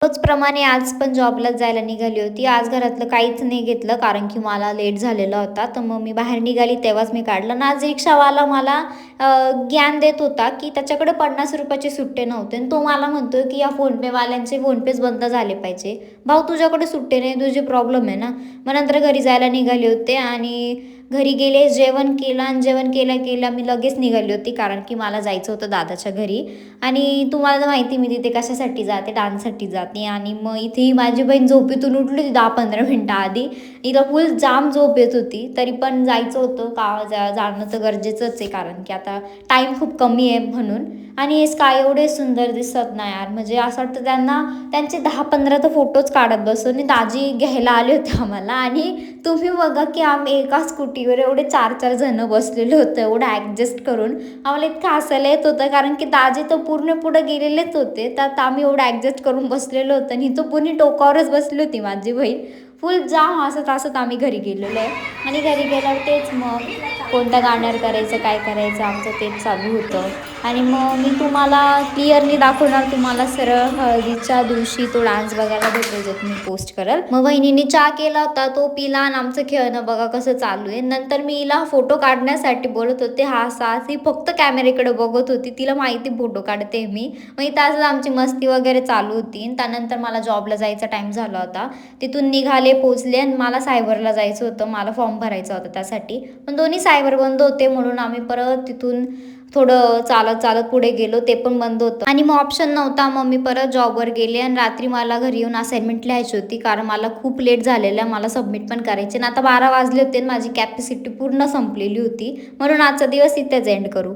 रोजप्रमाणे आज पण जॉबलाच जायला निघाली होती. आज घरातलं काहीच नाही घेतलं कारण की मला लेट झालेला होता. तर मग मी बाहेर निघाली तेव्हाच मी काढलं आणि आज रिक्षावाला मला ज्ञान देत होता की त्याच्याकडे ₹50चे सुट्टे नव्हते आणि तो मला म्हणतोय की या फोनपेवाल्यांचे फोनपेच बंद झाले पाहिजे. भाऊ तुझ्याकडे सुट्टे नाही, तुझी प्रॉब्लेम आहे ना. मग नंतर घरी जायला निघाले होते आणि घरी गेले, जेवण केलं आणि जेवण केल्या मी लगेच निघाली होती कारण की मला जायचं होतं दादाच्या घरी. आणि तुम्हाला तर माहिती मी तिथे कशासाठी जाते, डान्ससाठी जाते. आणि मग इथे ही माझी बहीण झोपेतून उठली होती 10-15 मिनिटं आधी. हिला फुल जाम झोप येत होती. तरी पण जायचं होतं जाणं तर गरजेचंच आहे कारण की आता टाईम खूप कमी आहे म्हणून. आणि हे स्काय एवढे सुंदर दिसत ना यार, म्हणजे असं वाटतं त्यांना त्यांचे 10-15 तर फोटोच काढत बसतो. आणि दाजी घ्यायला आले होते आम्हाला आणि तुम्ही बघा की आम्ही एका स्कूटीवर एवढे 4-4 जण बसलेलो होतो एवढं ॲडजस्ट करून. आम्हाला इतकं हसायला येत होतं कारण की दाजी तर पूर्ण पुढे गेलेलेच होते. त्यात आम्ही एवढं ॲडजस्ट करून बसलेलो होतो आणि तो पुणी टोकावरच बसली होती माझी बहीण. फुल जाम हसत आम्ही घरी गेलेलो आहे. आणि घरी गेल्यावर तेच मग कोणत्या गाण्यावर करायचं, काय करायचं आमचं तेच चालू होतं. आणि मग मी तुम्हाला क्लिअरली दाखवणार तुम्हाला सरळ हळदीच्या दिवशी तो डान्स बघायला भेटेल जो तुम्ही पोस्ट कराल. मग वहिनीने चहा केला होता, तो पिला आणि आमचं खेळणं बघा कसं चालू आहे. नंतर मी हिला फोटो काढण्यासाठी बोलत होते, हा ती फक्त कॅमेरेकडे बघत होती. तिला माहिती फोटो काढते मी. मग इथं असं आमची मस्ती वगैरे चालू होती. त्यानंतर मला जॉबला जायचा टाईम झाला होता. तिथून निघाले, पोचले आणि मला सायबरला जायचं होतं. मला फॉर्म भरायचा होता त्यासाठी. पण दोन्ही सायबर बंद होते म्हणून आम्ही परत तिथून थोडं चालत पुढे गेलो, ते पण बंद होतं. आणि मग ऑप्शन नव्हता, मग मी परत जॉबवर गेले आणि रात्री मला घरी येऊन असाइनमेंट लिहायची होती कारण मला खूप लेट झालेलं आहे. मला सबमिट पण करायचे आणि आता 12 वाजले होते आणि माझी कॅपॅसिटी पूर्ण संपलेली होती. म्हणून आजचा दिवस इथेच एंड करू.